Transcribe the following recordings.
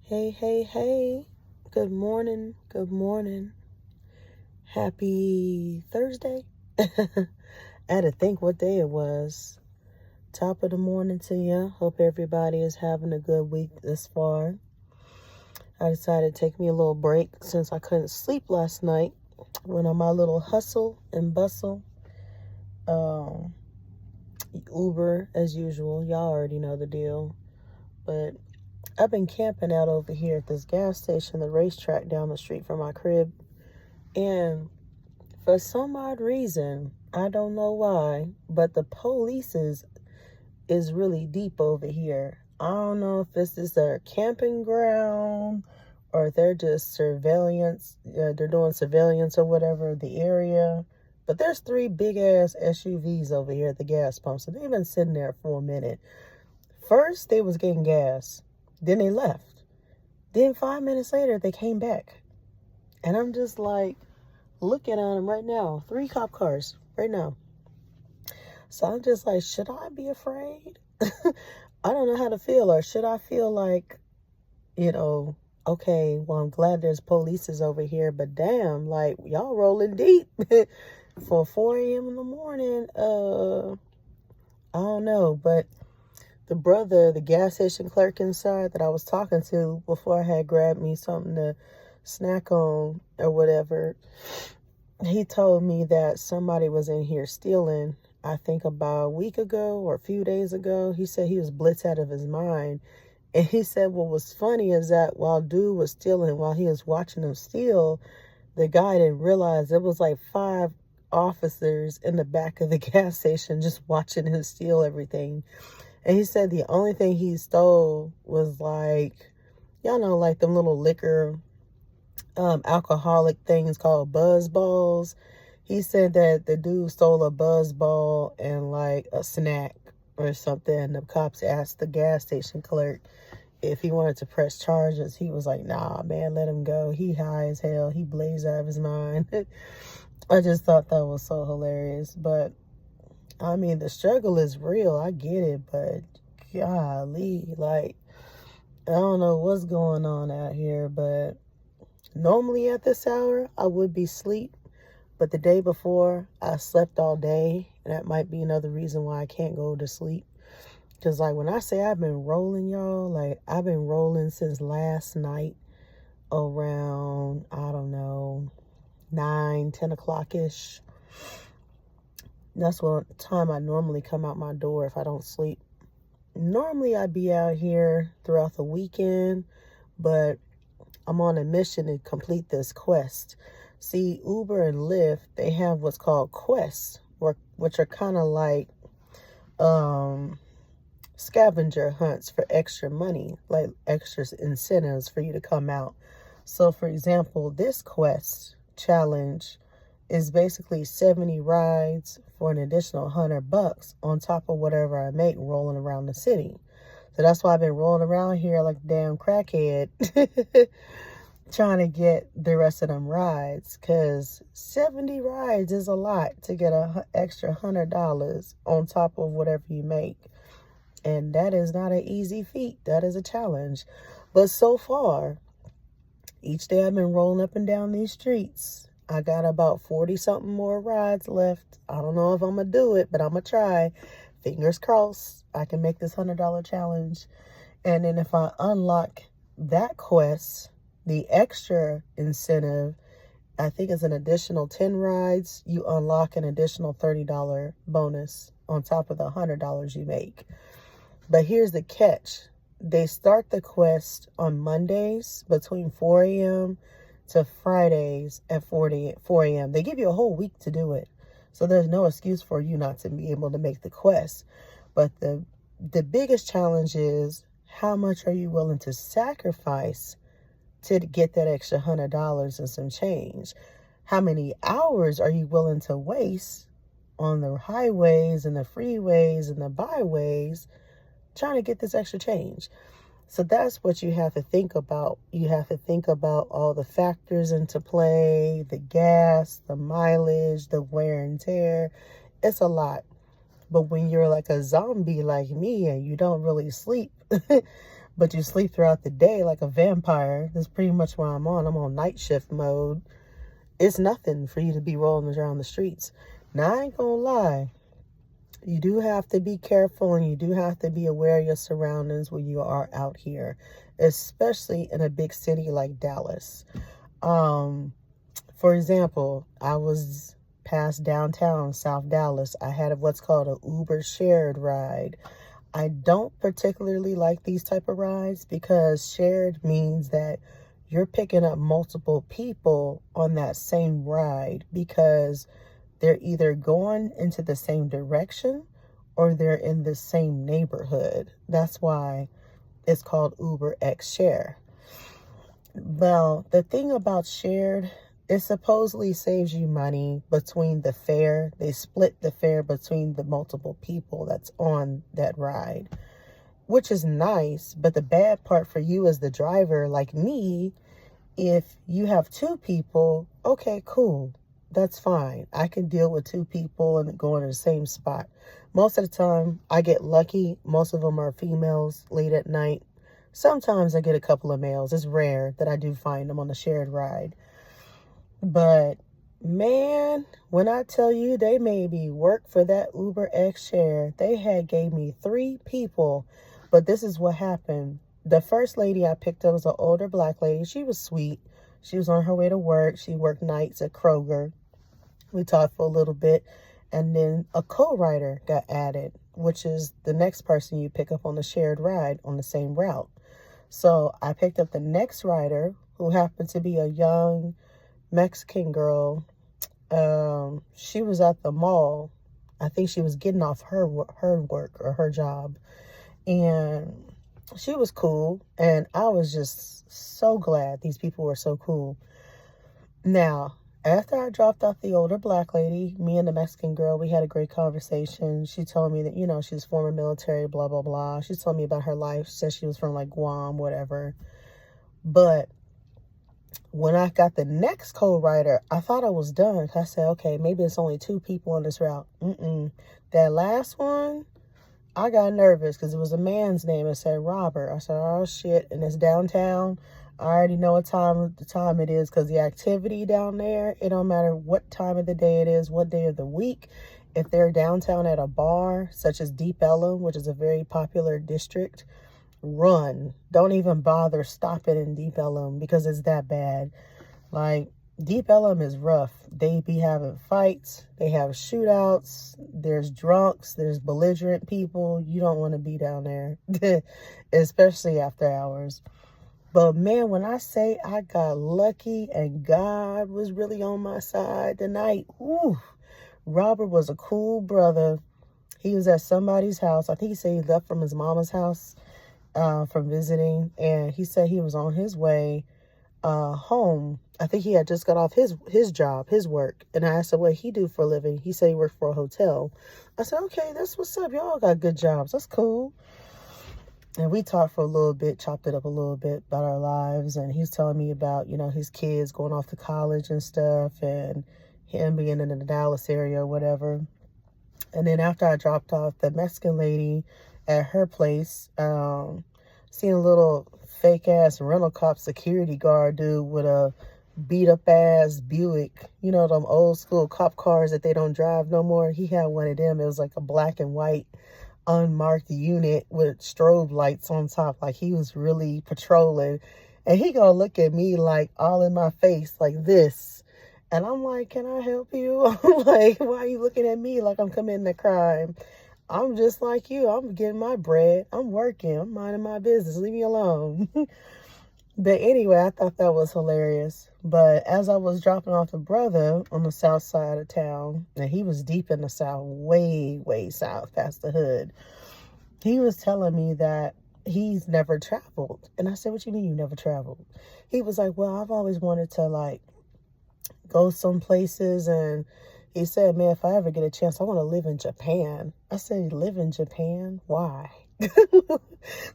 Hey, hey, hey. Good morning. Good morning. Happy Thursday. I had to think what day it was. Top of the morning to you. Hope everybody is having a good week this far. I decided to take me a little break since I couldn't sleep last night. Went on my little hustle and bustle. Um, Uber as usual. Y'all already know the deal. But I've been camping out over here at this gas station, the racetrack down the street from my crib. And for some odd reason, I don't know why, but the police is really deep over here. I don't know if this is their camping ground or they're just surveillance. They're doing surveillance or whatever of the area. But there's 3 big ass SUVs over here at the gas pump, so they've been sitting there for a minute. First, they was getting gas, then they left. Then 5 minutes later, they came back, and I'm just like, looking at them right now. 3 cop cars right now. So I'm just like, should I be afraid? I don't know how to feel. Or should I feel like, okay, well, I'm glad there's polices over here, but damn, like, y'all rolling deep for 4 a.m. in the morning. I don't know. But the gas station clerk inside that I was talking to before I had grabbed me something to snack on or whatever, he told me that somebody was in here stealing, I think about a week ago or a few days ago. He said he was blitzed out of his mind. And he said what was funny is that while dude was stealing, while he was watching him steal, the guy didn't realize there was like 5 officers in the back of the gas station just watching him steal everything. And he said the only thing he stole was like, y'all know, like them little liquor, alcoholic things called buzz balls. He said that the dude stole a buzz ball and like a snack or something. And the cops asked the gas station clerk if he wanted to press charges. He was like, nah, man, let him go. He high as hell. He blazed out of his mind. I just thought that was so hilarious. But I mean, the struggle is real. I get it, but golly, like, I don't know what's going on out here, but normally at this hour, I would be asleep. But the day before, I slept all day, and that might be another reason why I can't go to sleep. Because, like, when I say I've been rolling, y'all, like, I've been rolling since last night around, I don't know, 9, 10 o'clock-ish. That's what time I normally come out my door if I don't sleep. Normally I'd be out here throughout the weekend, but I'm on a mission to complete this quest. See, Uber and Lyft, they have what's called quests, which are kind of like scavenger hunts for extra money, like extra incentives for you to come out. So, for example, this quest challenge is basically 70 rides for an additional $100 on top of whatever I make rolling around the city. So that's why I've been rolling around here like a damn crackhead trying to get the rest of them rides, because 70 rides is a lot to get an extra $100 on top of whatever you make. And that is not an easy feat. That is a challenge. But so far, each day I've been rolling up and down these streets. I got about 40-something more rides left. I don't know if I'm going to do it, but I'm going to try. Fingers crossed I can make this $100 challenge. And then if I unlock that quest, the extra incentive, I think it's an additional 10 rides. You unlock an additional $30 bonus on top of the $100 you make. But here's the catch. They start the quest on Mondays between 4 a.m. to Fridays at 4 a.m. They give you a whole week to do it. So there's no excuse for you not to be able to make the quest. But the biggest challenge is, how much are you willing to sacrifice to get that extra $100 and some change? How many hours are you willing to waste on the highways and the freeways and the byways trying to get this extra change? So that's what you have to think about. You have to think about all the factors into play, the gas, the mileage, the wear and tear. It's a lot. But when you're like a zombie like me and you don't really sleep but you sleep throughout the day like a vampire. That's pretty much what I'm on. I'm on night shift mode. It's nothing for you to be rolling around the streets. Now, I ain't gonna lie. You do have to be careful, and you do have to be aware of your surroundings when you are out here, especially in a big city like Dallas. For example, I was past downtown South Dallas. I had what's called an Uber shared ride. I don't particularly like these type of rides because shared means that you're picking up multiple people on that same ride because they're either going into the same direction or they're in the same neighborhood. That's why it's called Uber X Share. Well, the thing about shared, it supposedly saves you money between the fare. They split the fare between the multiple people that's on that ride, which is nice. But the bad part for you as the driver, like me, if you have two people, okay, cool. That's fine. I can deal with two people and going to the same spot. Most of the time, I get lucky. Most of them are females late at night. Sometimes I get a couple of males. It's rare that I do find them on the shared ride. But, man, when I tell you they made me work for that Uber X Share, they had gave me 3 people. But this is what happened. The first lady I picked up was an older black lady. She was sweet. She was on her way to work. She worked nights at Kroger. We talked for a little bit. And then a co-rider got added, which is the next person you pick up on the shared ride on the same route. So I picked up the next rider, who happened to be a young Mexican girl. She was at the mall. I think she was getting off her work or her job. And she was cool. And I was just so glad these people were so cool. Now, after I dropped off the older black lady, me and the Mexican girl, we had a great conversation. She told me that, she was former military, blah, blah, blah. She told me about her life. She said she was from like Guam, whatever. But when I got the next co-rider, I thought I was done. I said, okay, maybe it's only 2 people on this route. That last one, I got nervous because it was a man's name. It said Robert. I said, oh, shit. And it's downtown. I already know what time it is because the activity down there, it don't matter what time of the day it is, what day of the week. If they're downtown at a bar, such as Deep Ellum, which is a very popular district, run. Don't even bother stopping in Deep Ellum because it's that bad. Like, Deep Ellum is rough. They be having fights. They have shootouts. There's drunks. There's belligerent people. You don't want to be down there, especially after hours. But man, when I say I got lucky and God was really on my side tonight, Robert was a cool brother. He was at somebody's house. I think he said he left from his mama's house from visiting. And he said he was on his way home. I think he had just got off his job, his work. And I asked him what he do for a living. He said he worked for a hotel. I said, okay, that's what's up. Y'all got good jobs. That's cool. And we talked for a little bit, chopped it up a little bit about our lives. And he's telling me about, his kids going off to college and stuff and him being in the Dallas area or whatever. And then after I dropped off the Mexican lady at her place, seen a little fake-ass rental cop security guard dude with a beat-up-ass Buick. Them old school cop cars that they don't drive no more. He had one of them. It was like a black and white unmarked unit with strobe lights on top. Like he was really patrolling. And he gonna look at me like all in my face like this. And I'm like, can I help you? I'm like, why are you looking at me like I'm committing a crime? I'm just like you. I'm getting my bread. I'm working. I'm minding my business. Leave me alone. But anyway, I thought that was hilarious. But as I was dropping off the brother on the south side of town, and he was deep in the south, way, way south, past the hood, he was telling me that he's never traveled. And I said, what you mean you never traveled? He was like, well, I've always wanted to, go some places. And he said, man, if I ever get a chance, I want to live in Japan. I said, live in Japan? Why?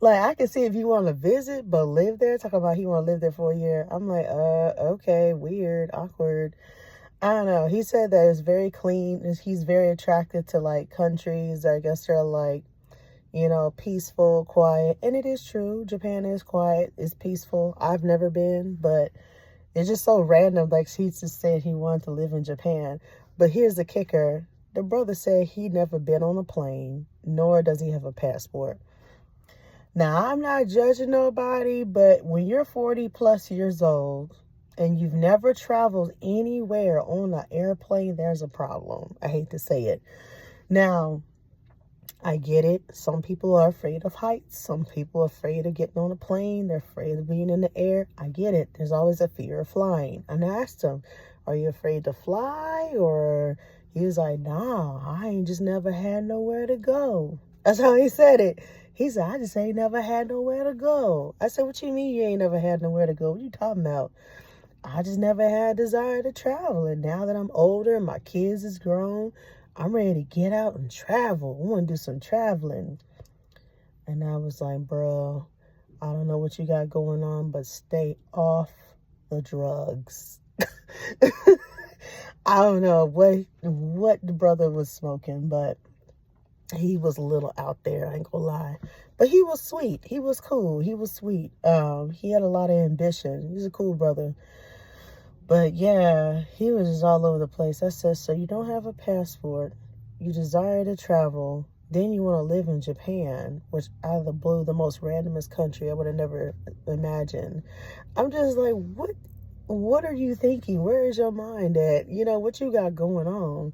I can see if you want to visit, but live there. Talk about he want to live there for a year. I'm like, okay, weird, awkward. I don't know. He said that it's very clean. He's very attracted to countries. I guess they're peaceful, quiet. And it is true. Japan is quiet. It's peaceful. I've never been, but it's just so random. Like, he just said he wanted to live in Japan. But here's the kicker. The brother said he never been on a plane, nor does he have a passport. Now, I'm not judging nobody, but when you're 40 plus years old and you've never traveled anywhere on an airplane, there's a problem. I hate to say it. Now, I get it. Some people are afraid of heights. Some people are afraid of getting on a plane. They're afraid of being in the air. I get it. There's always a fear of flying. And I asked him, are you afraid to fly? Or he was like, nah, I ain't just never had nowhere to go. That's how he said it. He said, I just ain't never had nowhere to go. I said, what you mean you ain't never had nowhere to go? What you talking about? I just never had desire to travel. And now that I'm older and my kids is grown, I'm ready to get out and travel. I want to do some traveling. And I was like, bro, I don't know what you got going on, but stay off the drugs. I don't know what the brother was smoking, but he was a little out there, I ain't gonna lie. But he was sweet. He was cool. He was sweet. He had a lot of ambition. He's a cool brother. But yeah, he was just all over the place. I said, so you don't have a passport, you desire to travel, then you want to live in Japan, which out of the blue, the most randomest country I would have never imagined. I'm just like, what are you thinking? Where is your mind at? What you got going on?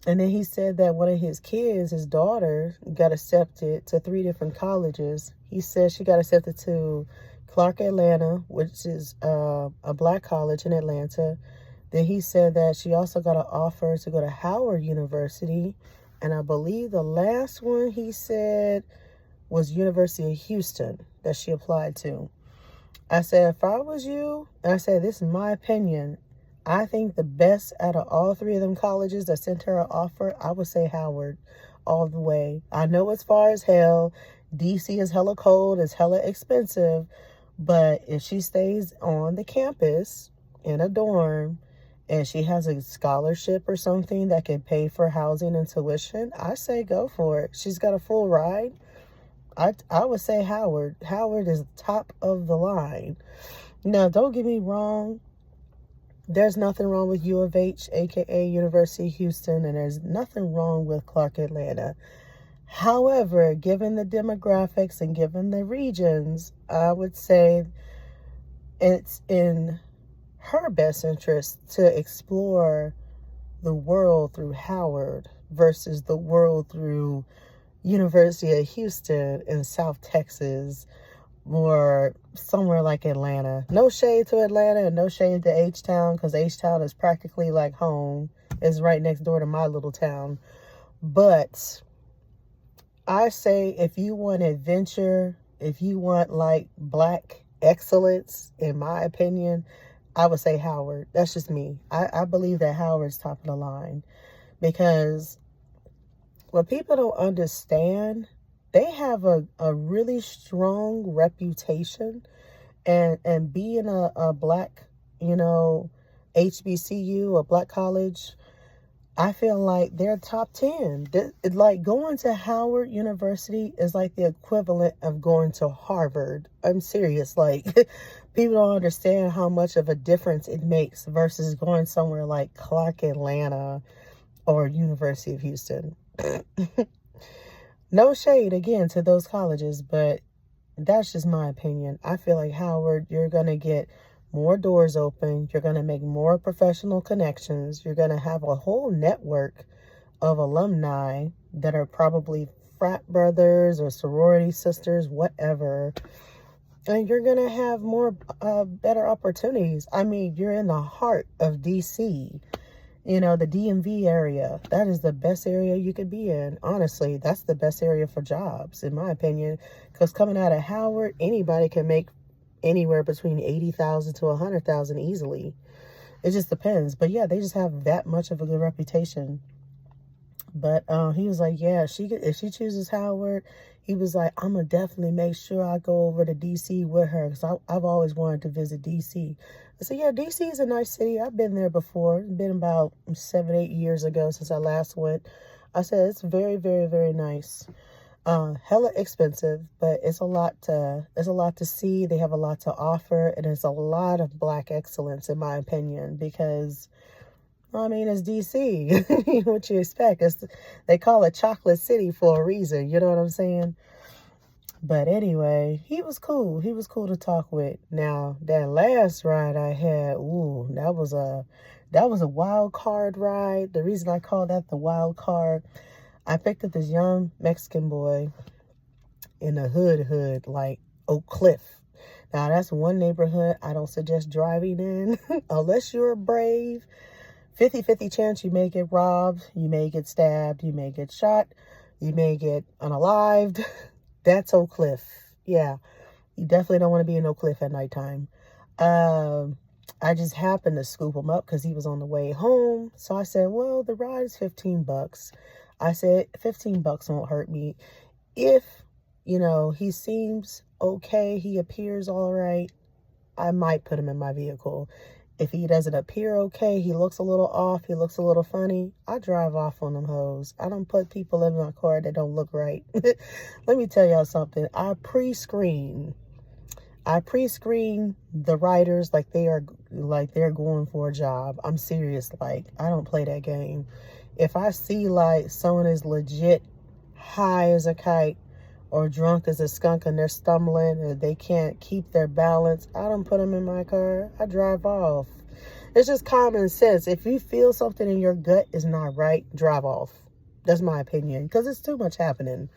And then he said that one of his kids, his daughter, got accepted to 3 different colleges. He said she got accepted to Clark Atlanta, which is a black college in Atlanta. Then he said that she also got an offer to go to Howard University. And I believe the last one he said was University of Houston that she applied to. I said, if I was you, and I said, this is my opinion, I think the best out of all 3 of them colleges that sent her an offer, I would say Howard all the way. I know it's far as hell. DC is hella cold. It's hella expensive. But if she stays on the campus in a dorm and she has a scholarship or something that can pay for housing and tuition, I say go for it. She's got a full ride. I would say Howard. Howard is top of the line. Now, don't get me wrong. There's nothing wrong with U of H, aka University of Houston, and there's nothing wrong with Clark Atlanta. However, given the demographics and given the regions, I would say it's in her best interest to explore the world through Howard versus the world through University of Houston in South Texas or somewhere like Atlanta. No shade to Atlanta and no shade to H-Town, because H-Town is practically like home. It's right next door to my little town. But I say if you want adventure, if you want like black excellence, in my opinion, I would say Howard. That's just me. I believe that Howard's top of the line, because what people don't understand, they have a really strong reputation, and being a black, HBCU, a black college, I feel like they're top 10. Like going to Howard University is like the equivalent of going to Harvard. I'm serious. Like, people don't understand how much of a difference it makes versus going somewhere like Clark Atlanta or University of Houston. No shade, again, to those colleges, but that's just my opinion. I feel like Howard, you're going to get more doors open. You're going to make more professional connections. You're going to have a whole network of alumni that are probably frat brothers or sorority sisters, whatever. And you're going to have more, better opportunities. I mean, you're in the heart of DC. The DMV area, that is the best area you could be in. Honestly, that's the best area for jobs, in my opinion, because coming out of Howard, anybody can make anywhere between 80,000 to 100,000 easily. It just depends. But yeah, they just have that much of a good reputation. But he was like, yeah, if she chooses Howard, he was like, I'm going to definitely make sure I go over to DC with her, because I've always wanted to visit DC. I said, yeah, DC is a nice city. I've been there before. It's been about 7-8 years ago since I last went. I said, it's very, very, very nice. Hella expensive, but it's a lot to see. They have a lot to offer, and it's a lot of black excellence, in my opinion, because I mean, it's DC. What you expect? They call it Chocolate City for a reason. You know what I'm saying? But anyway, he was cool. He was cool to talk with. Now, that last ride I had, ooh, that was a wild card ride. The reason I call that the wild card, I picked up this young Mexican boy in the hood, like Oak Cliff. Now, that's one neighborhood I don't suggest driving in unless you're brave. 50-50 chance you may get robbed, you may get stabbed, you may get shot, you may get unalived. That's Oak Cliff. Yeah, you definitely don't want to be in Oak Cliff at nighttime. I just happened to scoop him up because he was on the way home. So I said, well, the ride is $15. I said, $15 won't hurt me. If, he seems okay, he appears all right, I might put him in my vehicle. If he doesn't appear okay, he looks a little off, he looks a little funny, I drive off on them hoes. I don't put people in my car that don't look right. Let me tell y'all something. I pre-screen the riders like they're going for a job. I'm serious. Like, I don't play that game. If I see like someone is legit high as a kite or drunk as a skunk and they're stumbling and they can't keep their balance, I don't put them in my car. I drive off. It's just common sense. If you feel something in your gut is not right, drive off. That's my opinion, because it's too much happening.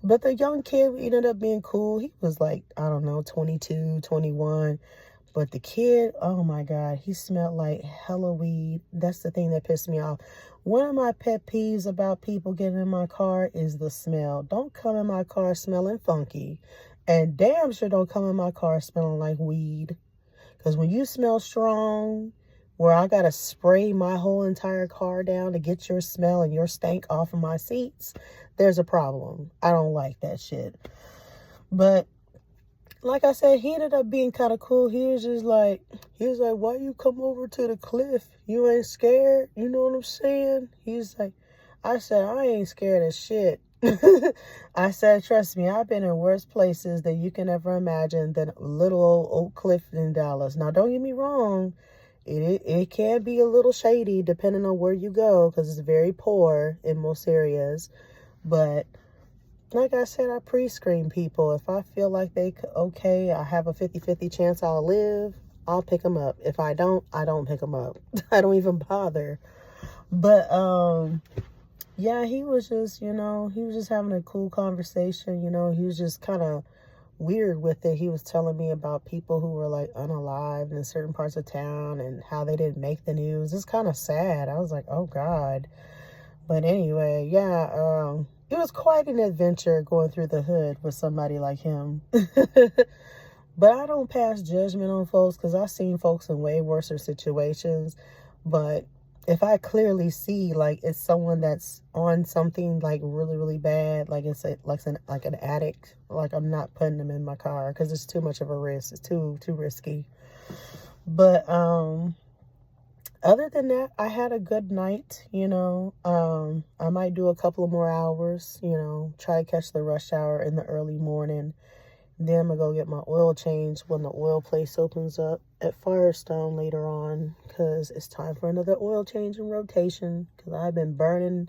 But the young kid ended up being cool. He was like, I don't know, 22, 21. But the kid, oh my God, he smelled like hella weed. That's the thing that pissed me off. One of my pet peeves about people getting in my car is the smell. Don't come in my car smelling funky. And damn sure don't come in my car smelling like weed. Because when you smell strong, where I got to spray my whole entire car down to get your smell and your stank off of my seats, there's a problem. I don't like that shit. But like I said, he ended up being kind of cool. He was like, why you come over to the cliff? You ain't scared? You know what I'm saying? He's like, I said, I ain't scared of shit. I said, trust me, I've been in worse places than you can ever imagine than little old Oak Cliff in Dallas. Now, don't get me wrong. It can be a little shady depending on where you go, because it's very poor in most areas. But like I said, I pre-screen people. If I feel like okay, I have a 50-50 chance I'll live, I'll pick them up. If I don't pick them up. I don't even bother. But, yeah, he was just, he was just having a cool conversation. He was just kind of weird with it. He was telling me about people who were like unalived in certain parts of town and how they didn't make the news. It's kind of sad. I was like, oh God. But anyway, yeah, it was quite an adventure going through the hood with somebody like him. But I don't pass judgment on folks, because I've seen folks in way worse situations. But if I clearly see like it's someone that's on something like really, really bad, like it's like an addict, like I'm not putting them in my car, because it's too much of a risk. It's too risky. But other than that, I had a good night. I might do a couple of more hours, try to catch the rush hour in the early morning. Then I'm going to go get my oil change when the oil place opens up at Firestone later on, because it's time for another oil change and rotation, because I've been burning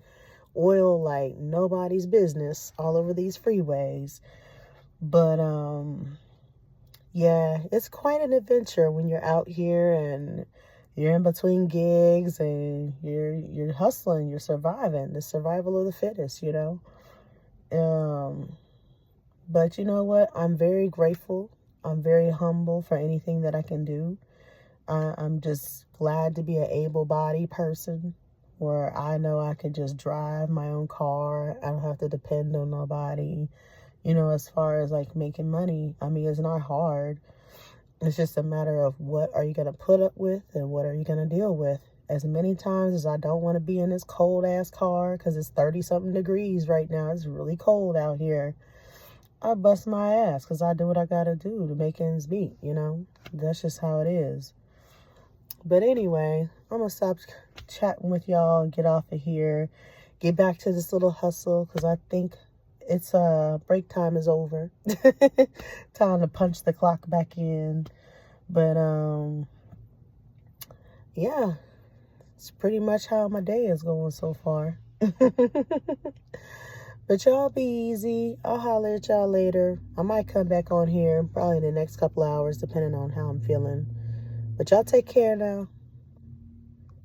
oil like nobody's business all over these freeways. But, yeah, it's quite an adventure when you're out here and you're in between gigs and you're hustling, you're surviving, the survival of the fittest, But you know what? I'm very grateful. I'm very humble for anything that I can do. I'm just glad to be an able-bodied person where I know I can just drive my own car. I don't have to depend on nobody, as far as like making money. I mean, it's not hard. It's just a matter of what are you going to put up with and what are you going to deal with. As many times as I don't want to be in this cold-ass car, because it's 30-something degrees right now. It's really cold out here. I bust my ass because I do what I got to do to make ends meet, That's just how it is. But anyway, I'm going to stop chatting with y'all and get off of here. Get back to this little hustle, because I think it's break time is over. Time to punch the clock back in. But yeah, it's pretty much how my day is going so far. But y'all be easy. I'll holler at y'all later. I might come back on here probably in the next couple hours, depending on how I'm feeling. But y'all take care now.